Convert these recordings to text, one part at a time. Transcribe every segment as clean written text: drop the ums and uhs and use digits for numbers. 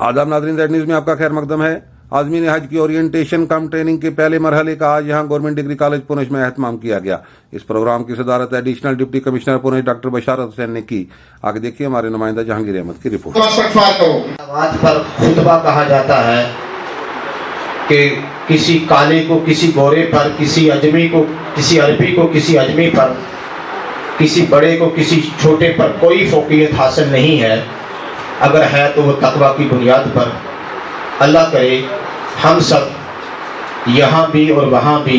आदाब नाज़रीन, Z news में आपका खैर मकदम है। आज़मीन हज की ओरिएंटेशन कम ट्रेनिंग के पहले मरहले का आज यहाँ गवर्नमेंट डिग्री कॉलेज पुंछ में एहतमाम किया गया। इस प्रोग्राम की सदारत additional deputy commissioner Poonch doctor Basharat Hussain ने की। आगे देखिए हमारे नुमाइंदा जहांगीर अहमद की रिपोर्ट। आवाज पर खुतबा कहा जाता है कि किसी काले को किसी गोरे पर, किसी अजमी को किसी अरबी को किसी अजमी पर, किसी बड़े को किसी छोटे पर कोई फौकियत हासिल नहीं है। अगर है तो वो तकवा की बुनियाद पर। अल्लाह करे हम सब यहाँ भी और वहाँ भी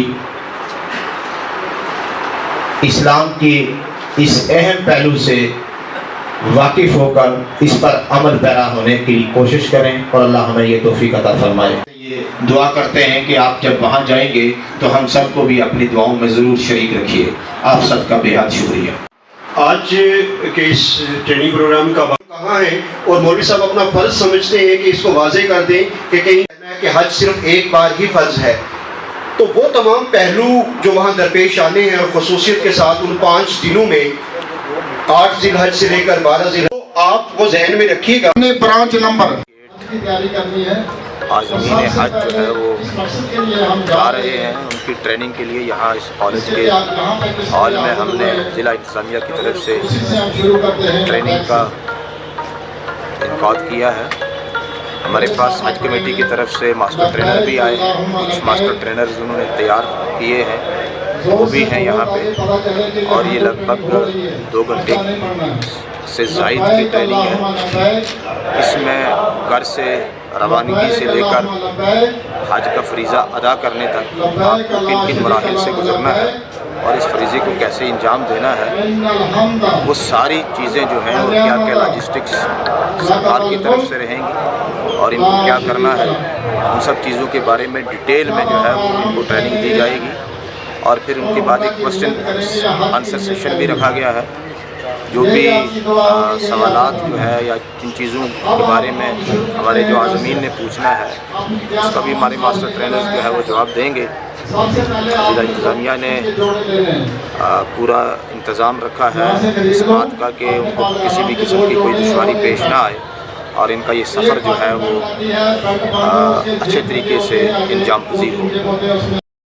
इस्लाम की इस अहम पहलू से वाकिफ होकर इस पर अमल पैरा होने की कोशिश करें और अल्लाह हमें ये तौफीक अता फरमाए। ये दुआ करते हैं कि आप जब वहाँ जाएंगे तो हम सबको भी अपनी दुआओं में ज़रूर शरीक रखिए। आप सबका बेहद शुक्रिया। आज के इस ट्रेनिंग प्रोग्राम का कहाँ है और मौलवी साहब अपना फ़र्ज समझते हैं कि इसको वाज़ेह कर दें कि कहीं कि हज सिर्फ एक बार ही फ़र्ज है, तो वो तमाम पहलू जो वहाँ दरपेश आने हैं और ख़ुसूसियत के साथ उन 5 दिनों में 8 ज़िलहज से लेकर 12 ज़िलहज, तो आप वो जहन में रखिएगा। ब्रांच नंबर की तैयारी करनी है। आज़मीन हज जो है वो जा रहे हैं उनकी ट्रेनिंग के लिए यहाँ इस कॉलेज के हॉल में हमने ज़िला इंतज़ामिया की तरफ से ट्रेनिंग का इनकाद किया है। हमारे पास हज कमेटी की तरफ से मास्टर ट्रेनर भी आए हैं। कुछ मास्टर ट्रेनर्स उन्होंने तैयार किए हैं, वो भी हैं यहाँ पे, और ये लगभग 2 घंटे से ज़ायद की ट्रेनिंग है। इसमें घर से रवानगी से लेकर हज का फरीज़ा अदा करने तक आपको किन किन मराहिल से गुजरना है और इस फरीज़े को कैसे अंजाम देना है, वो सारी चीज़ें जो हैं और क्या क्या लॉजिस्टिक्स सरकार की तरफ से रहेंगी और इनको क्या करना है, उन सब चीज़ों के बारे में डिटेल में जो है वो इनको ट्रेनिंग दी जाएगी। और फिर उनके बाद एक क्वेश्चन आंसर सेशन भी रखा गया है। जो भी सवालात जो है या जिन चीज़ों के बारे में हमारे जो आज़मीन ने पूछना है उसका भी हमारे मास्टर ट्रेनर्स जो है वो जवाब देंगे। ज़िला इंतज़ामिया ने पूरा इंतज़ाम रखा है इस बात का कि उनको किसी भी किस्म की कोई दुश्वारी पेश ना आए और इनका ये सफ़र जो है वो अच्छे तरीके से अंजाम पजीर हो।